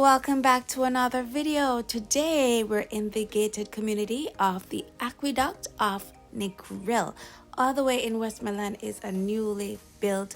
welcome back to another video. Today we're in the gated community of the Aqueduct of Negril. All the way in Westmoreland is a newly built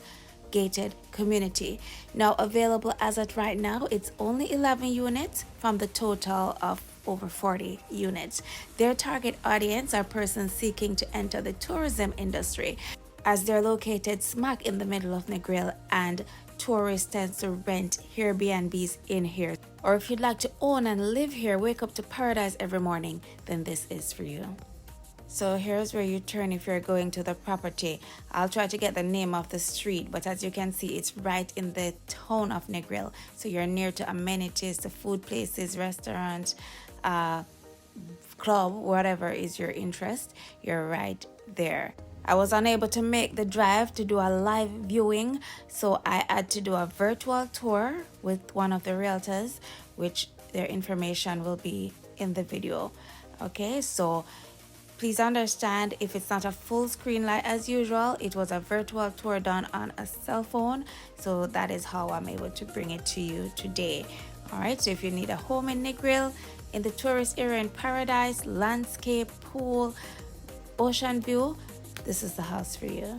gated community. Now available as of right now, it's only 11 units from the total of over 40 units. Their target audience are persons seeking to enter the tourism industry, as they're located smack in the middle of Negril and tourists tend to rent Airbnbs in here. Or if you'd like to own and live here, wake up to paradise every morning, then this is for you. So here's where you turn if you're going to the property. I'll try to get the name of the street, but as you can see, it's right in the town of Negril. So you're near to amenities, to food places, restaurants, club, whatever is your interest, you're right there. I was unable to make the drive to do a live viewing, so I had to do a virtual tour with one of the realtors, which their information will be in the video. Okay, so please understand if it's not a full screen like as usual. It was a virtual tour done on a cell phone, so that is how I'm able to bring it to you today. All right, so if you need a home in Negril, in the tourist area in Paradise, landscape, pool, ocean view, this is the house for you.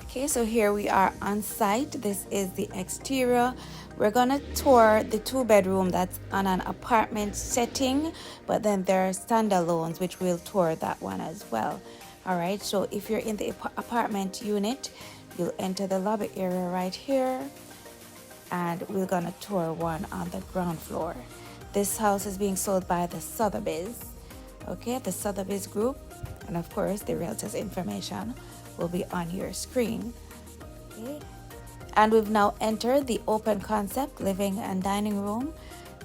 Okay, so here we are on site. This is the exterior. We're gonna tour the 2-bedroom that's on an apartment setting, but then there are standalones, which we'll tour that one as well. All right, so if you're in the apartment unit, you'll enter the lobby area right here, and we're gonna tour one on the ground floor. This house is being sold by the Sotheby's, okay, the Sotheby's group, and of course the realtor's information will be on your screen. Okay. And we've now entered the open concept living and dining room.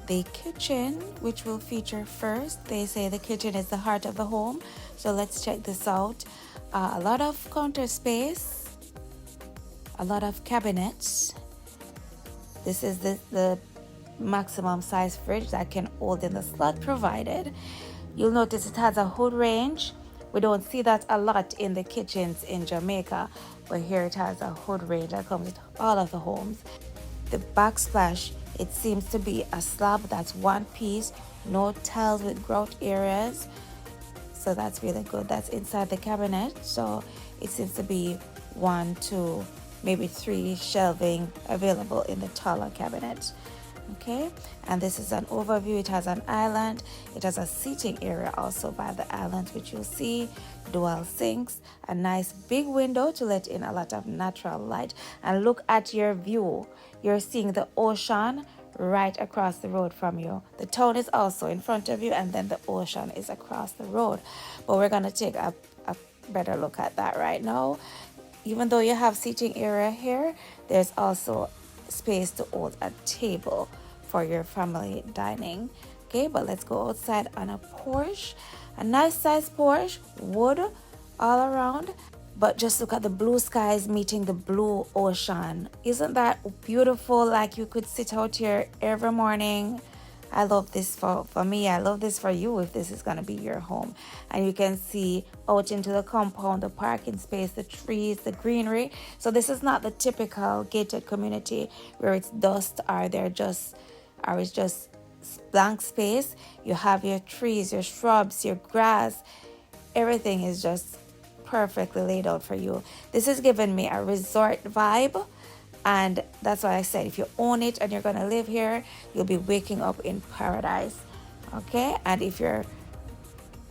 The kitchen, which will feature first. They say the kitchen is the heart of the home, so let's check this out. A lot of counter space, a lot of cabinets. This is the maximum size fridge that can hold in the slot provided. You'll notice it has a hood range. We don't see that a lot in the kitchens in Jamaica, but here it has a hood range that comes with all of the homes. The backsplash, it seems to be a slab that's one piece, no tiles with grout areas. So that's really good. That's inside the cabinet. So it seems to be 1, 2, maybe 3 shelving available in the taller cabinet. Okay, and this is an overview. It has an island. It has a seating area also by the island, which you'll see, dual sinks, a nice big window to let in a lot of natural light. And look at your view. You're seeing the ocean right across the road from you. The town is also in front of you, and then the ocean is across the road. But we're going to take a better look at that right now. Even though you have seating area here, there's also space to hold a table for your family dining. Okay, but let's go outside on a porch. A nice size porch, wood all around. But just look at the blue skies meeting the blue ocean. Isn't that beautiful? Like you could sit out here every morning. I love this for me. I love this for you if this is going to be your home. And you can see out into the compound, the parking space, the trees, the greenery. So this is not the typical gated community where it's dust or it's just blank space. You have your trees, your shrubs, your grass. Everything is just perfectly laid out for you. This is giving me a resort vibe. And that's why I said if you own it and you're going to live here, you'll be waking up in paradise. Okay, and if you're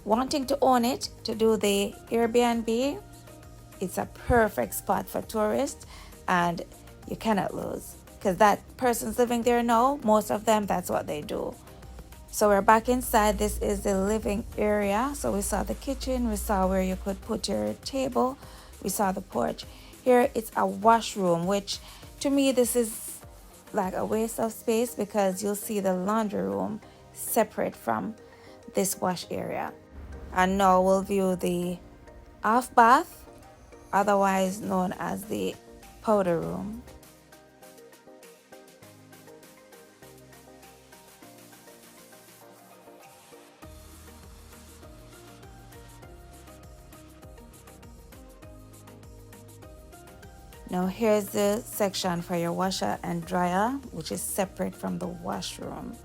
wanting to own it to do the Airbnb, it's a perfect spot for tourists, and you cannot lose because that person's living there now. Most of them, that's what they do. So we're back inside. This is the living area. So we saw the kitchen, we saw where you could put your table, we saw the porch. Here it's a washroom, which to me this is like a waste of space because you'll see the laundry room separate from this wash area. And now we'll view the off bath, otherwise known as the powder room. Now here's the section for your washer and dryer, which is separate from the washroom.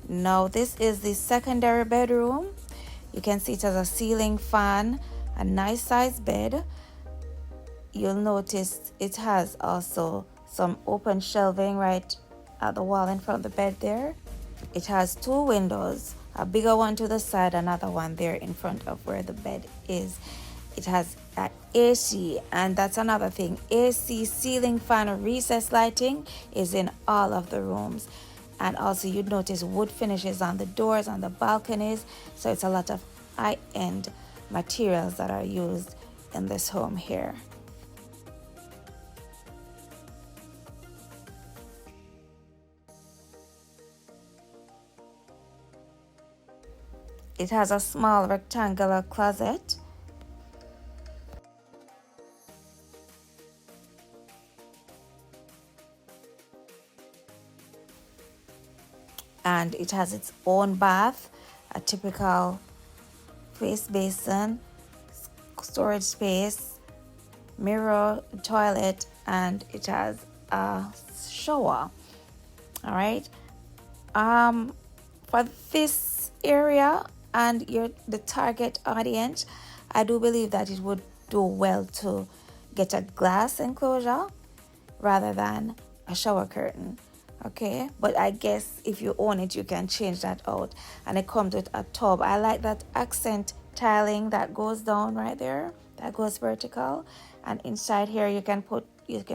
Now this is the secondary bedroom. You can see it has a ceiling fan, a nice size bed. You'll notice it has also some open shelving right at the wall in front of the bed there. It has two windows, a bigger one to the side, another one there in front of where the bed is. It has an AC, and that's another thing. AC, ceiling fan, recessed lighting is in all of the rooms. And also you'd notice wood finishes on the doors, on the balconies. So it's a lot of high-end materials that are used in this home here. It has a small rectangular closet. And it has its own bath, a typical face basin, storage space, mirror, toilet, and it has a shower. All right. For this area and the target audience, I do believe that it would do well to get a glass enclosure rather than a shower curtain. Okay, but I guess if you own it, you can change that out. And it comes with a tub. I like that accent tiling that goes down right there, that goes vertical. And inside here you can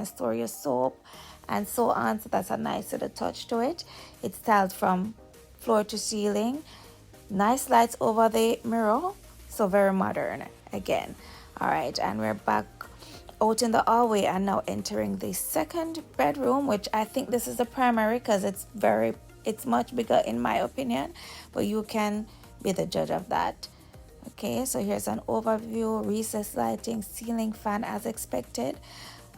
store your soap and so on. So that's a nice little touch to it. It's tiled from floor to ceiling. Nice lights over the mirror, so very modern again. All right, and we're back out in the hallway and now entering the second bedroom, which I think this is the primary because it's much bigger in my opinion, but you can be the judge of that. Okay, so here's an overview. Recessed lighting, ceiling fan as expected.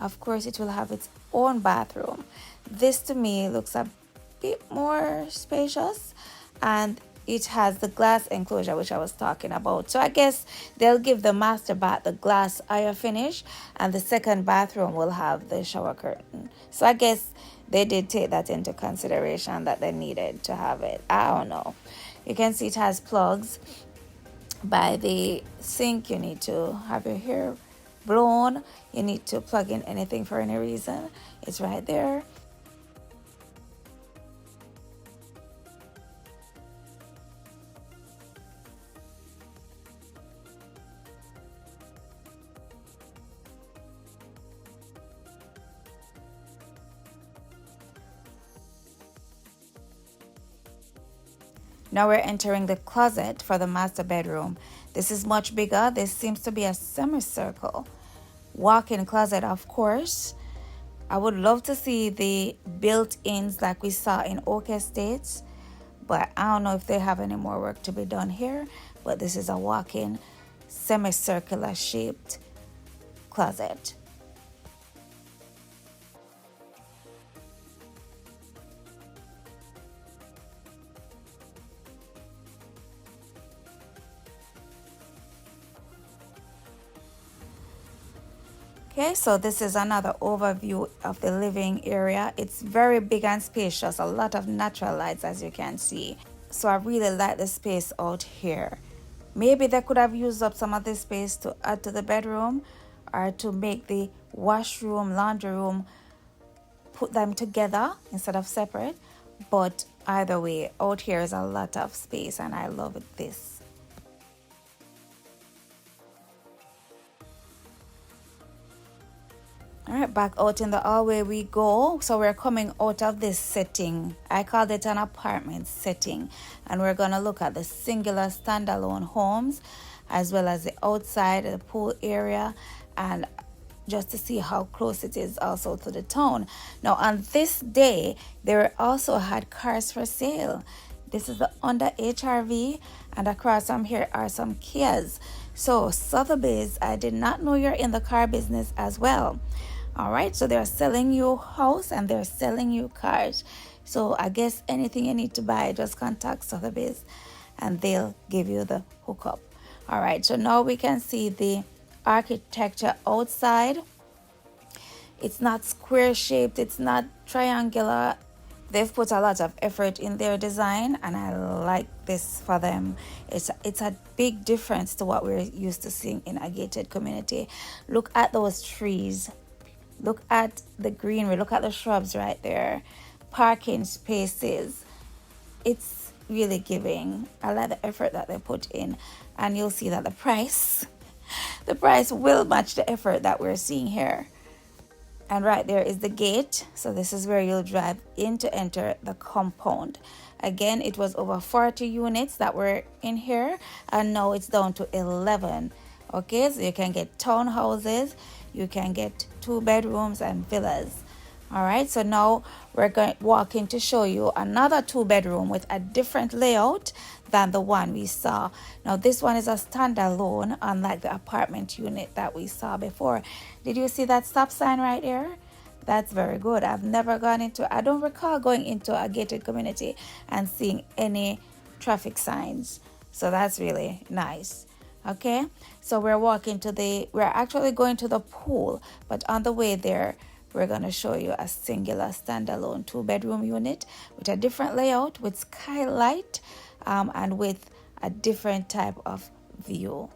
Of course it will have its own bathroom. This to me looks a bit more spacious, and it has the glass enclosure which I was talking about. So I guess they'll give the master bath the glass eye finish, and the second bathroom will have the shower curtain. So I guess they did take that into consideration, that they needed to have it. I don't know. You can see it has plugs by the sink. You need to have your hair blown. You need to plug in anything for any reason. It's right there. Now we're entering the closet for the master bedroom. This is much bigger. This seems to be a semicircle walk-in closet, of course. I would love to see the built-ins like we saw in Oak Estates, but I don't know if they have any more work to be done here. But this is a walk-in semicircular shaped closet. Okay, so this is another overview of the living area. It's very big and spacious, a lot of natural lights as you can see. So I really like the space out here. Maybe they could have used up some of this space to add to the bedroom or to make the washroom, laundry room, put them together instead of separate. But either way, out here is a lot of space and I love this. All right, back out in the hallway we go. So we're coming out of this setting. I called it an apartment setting. And we're going to look at the singular standalone homes, as well as the outside, the pool area, and just to see how close it is also to the town. Now, on this day, they also had cars for sale. This is the Honda HRV, and across from here are some Kias. So, Sotheby's, I did not know you're in the car business as well. All right, so they're selling you house and they're selling you cars. So I guess anything you need to buy, just contact Sotheby's and they'll give you the hookup. All right, so now we can see the architecture outside. It's not square shaped, it's not triangular. They've put a lot of effort in their design and I like this for them. It's a big difference to what we're used to seeing in a gated community. Look at those trees. Look at the greenery. Look at the shrubs right there. Parking spaces. It's really giving. I like the effort that they put in. And you'll see that the price will match the effort that we're seeing here. And right there is the gate. So this is where you'll drive in to enter the compound. Again, it was over 40 units that were in here. And now it's down to 11. Okay, so you can get townhouses. You can get 2 bedrooms and villas. All right, so now we're going to walk in to show you another 2 bedroom with a different layout than the one we saw. Now this one is a standalone, unlike the apartment unit that we saw before. Did you see that stop sign right there? That's very good. I've never gone into, I don't recall going into a gated community and seeing any traffic signs. So that's really nice. Okay, so we're actually going to the pool, but on the way there, we're going to show you a singular standalone 2 bedroom unit with a different layout, with skylight, and with a different type of view.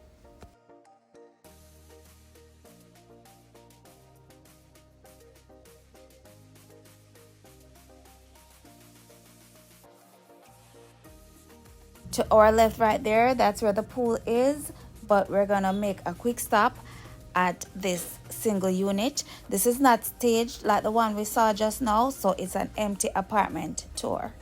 To our left right there, that's where the pool is, but we're gonna make a quick stop at this single unit. This is not staged like the one we saw just now, so it's an empty apartment tour.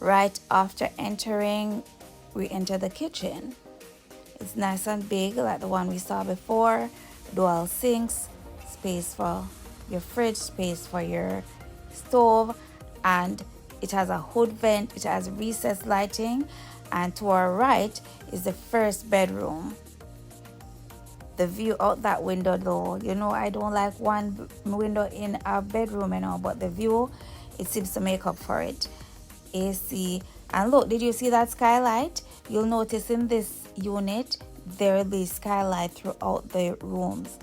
Right after entering, we enter the kitchen. It's nice and big like the one we saw before. Dual sinks, space for your fridge, space for your stove, and it has a hood vent. It has recessed lighting, and to our right is the first bedroom. The view out that window though, you know, I don't like one window in a bedroom, you know, but the view, it seems to make up for it. AC, and look, did you see that skylight? You'll notice in this unit there will be skylight throughout the rooms.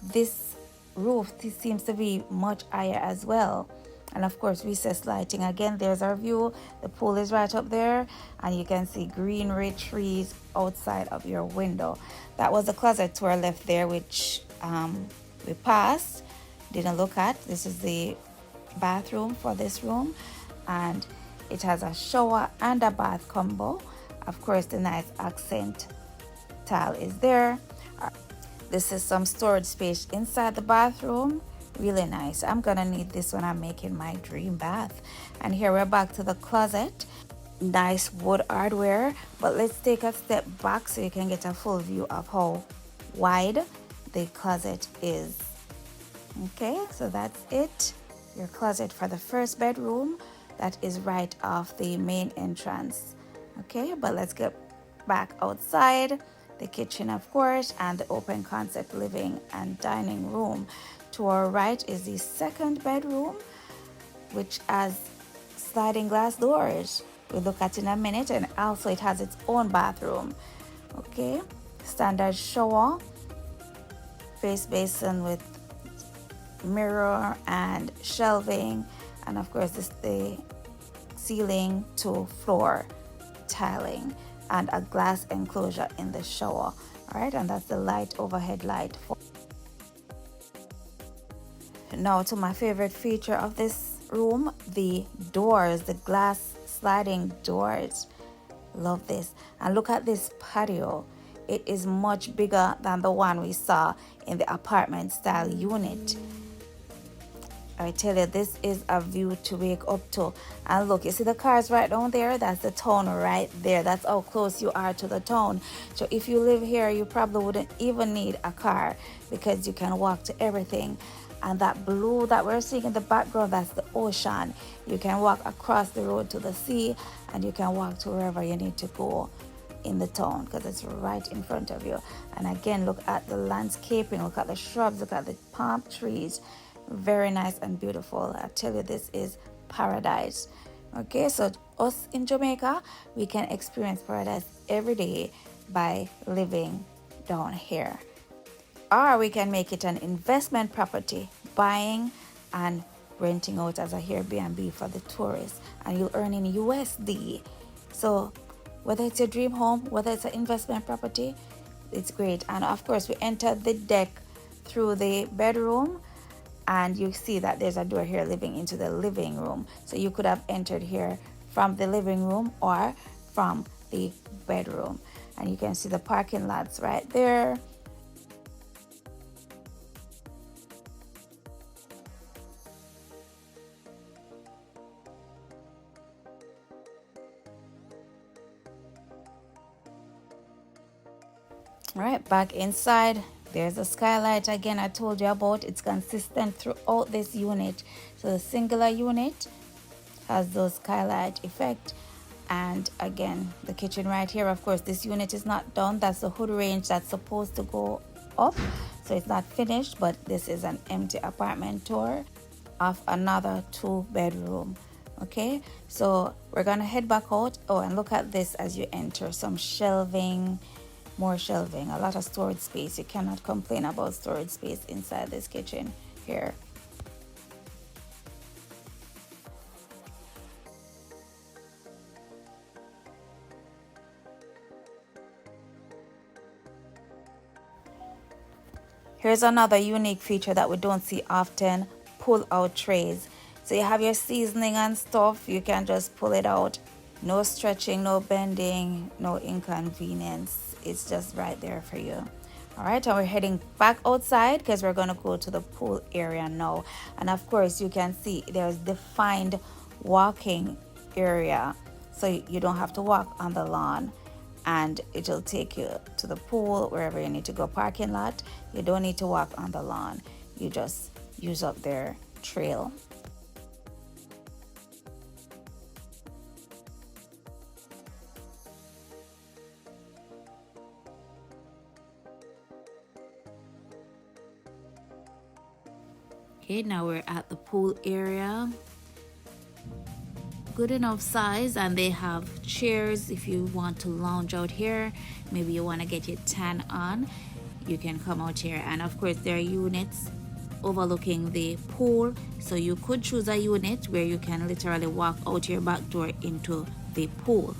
This roof seems to be much higher as well, and of course recessed lighting. Again, there's our view. The pool is right up there and you can see greenery, trees outside of your window. That was the closet to our left there, which we passed, didn't look at. This is the bathroom for this room, and it has a shower and a bath combo. Of course, the nice accent tile is there. This is some storage space inside the bathroom. Really nice. I'm gonna need this when I'm making my dream bath. And here we're back to the closet. Nice wood hardware, but let's take a step back so you can get a full view of how wide the closet is. Okay, so that's it. Your closet for the first bedroom. That is right off the main entrance. Okay, but let's get back outside. The kitchen, of course, and the open concept living and dining room. To our right is the second bedroom, which has sliding glass doors. We'll look at in a minute, and also it has its own bathroom. Okay, standard shower, face basin with mirror and shelving, and of course this the ceiling to floor tiling and a glass enclosure in the shower. All right, and that's the light, overhead light. Now to my favorite feature of this room, the doors, the glass sliding doors. Love this. And look at this patio. It is much bigger than the one we saw in the apartment style unit. I tell you, this is a view to wake up to. And look, you see the cars right down there? That's the town right there. That's how close you are to the town. So if you live here, you probably wouldn't even need a car because you can walk to everything. And that blue that we're seeing in the background, that's the ocean. You can walk across the road to the sea, and you can walk to wherever you need to go in the town because it's right in front of you. And again, look at the landscaping, look at the shrubs, look at the palm trees. Very nice and beautiful. I tell you, this is paradise. Okay, so us in Jamaica, we can experience paradise every day by living down here. Or we can make it an investment property, buying and renting out as a Airbnb for the tourists, and you'll earn in USD. So whether it's your dream home, whether it's an investment property, it's great. And of course, we entered the deck through the bedroom, and you see that there's a door here leading into the living room. So you could have entered here from the living room or from the bedroom. And you can see the parking lots right there. All right, back inside, there's a skylight again I told you about. It's consistent throughout this unit. So the singular unit has those skylight effect. And again, the kitchen right here. Of course, this unit is not done. That's the hood range that's supposed to go up. So it's not finished, but this is an empty apartment tour of another 2-bedroom. Okay, so we're gonna head back out. Oh, and look at this as you enter. Some shelving, more shelving, a lot of storage space. You cannot complain about storage space inside this kitchen here. Here's another unique feature that we don't see often: pull-out trays. So you have your seasoning and stuff, you can just pull it out. No stretching, no bending, no inconvenience. It's just right there for you. All right, and we're heading back outside because we're going to go to the pool area now. And of course, you can see there's defined walking area, so you don't have to walk on the lawn, and it'll take you to the pool, wherever you need to go. Parking lot, you don't need to walk on the lawn, you just use up their trail. Okay, now we're at the pool area. Good enough size, and they have chairs if you want to lounge out here. Maybe you want to get your tan on, you can come out here. And of course, there are units overlooking the pool, so you could choose a unit where you can literally walk out your back door into the pool.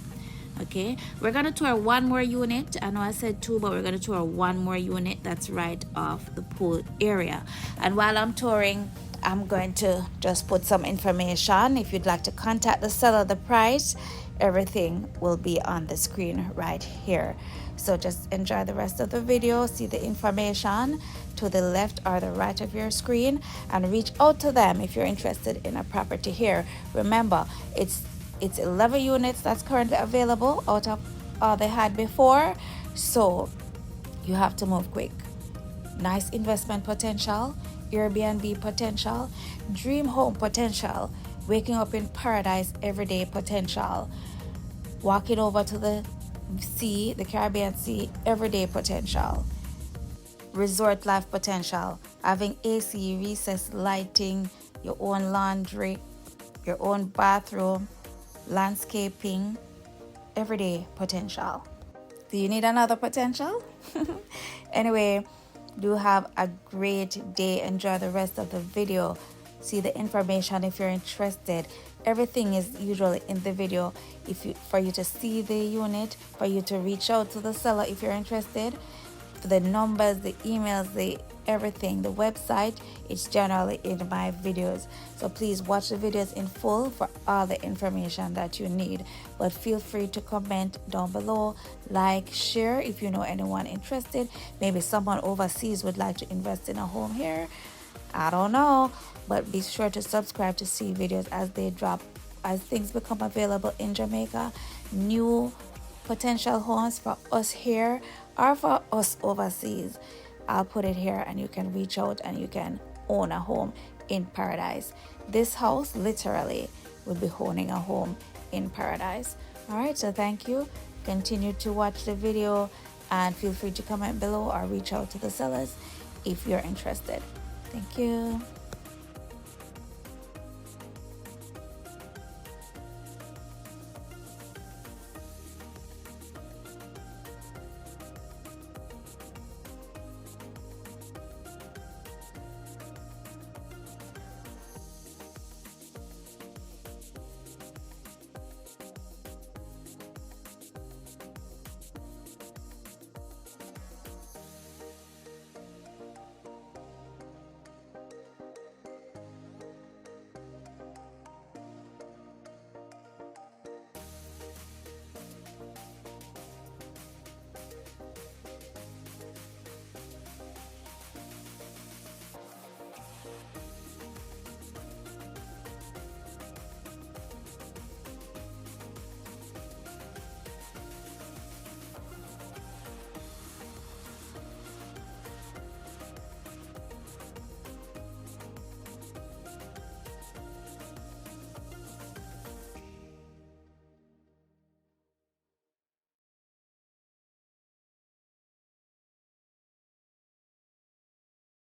Okay, we're gonna tour one more unit. I know I said 2, but we're gonna tour one more unit that's right off the pool area. And while I'm touring, I'm going to just put some information. If you'd like to contact the seller, the price, everything will be on the screen right here. So just enjoy the rest of the video, see the information to the left or the right of your screen, and reach out to them if you're interested in a property here. Remember, it's 11 units that's currently available out of all they had before, so you have to move quick. Nice investment potential, Airbnb potential, dream home potential, waking up in paradise everyday potential, walking over to the sea, the Caribbean Sea, everyday potential, resort life potential, having AC, recessed lighting, your own laundry, your own bathroom, landscaping, everyday potential. Do you need another potential? Anyway, do have a great day. Enjoy the rest of the video. See the information if you're interested. Everything is usually in the video. For you to see the unit, for you to reach out to the seller if you're interested, the numbers, the emails, the everything, the website, it's generally in my videos. So please watch the videos in full for all the information that you need. But feel free to comment down below, like, share if you know anyone interested. Maybe someone overseas would like to invest in a home here. I don't know, but be sure to subscribe to see videos as they drop, as things become available in Jamaica. New potential homes for us here or for us overseas. I'll put it here and you can reach out and you can own a home in paradise. This house literally will be owning a home in paradise. All right, so thank you. Continue to watch the video and feel free to comment below or reach out to the sellers if you're interested. Thank you.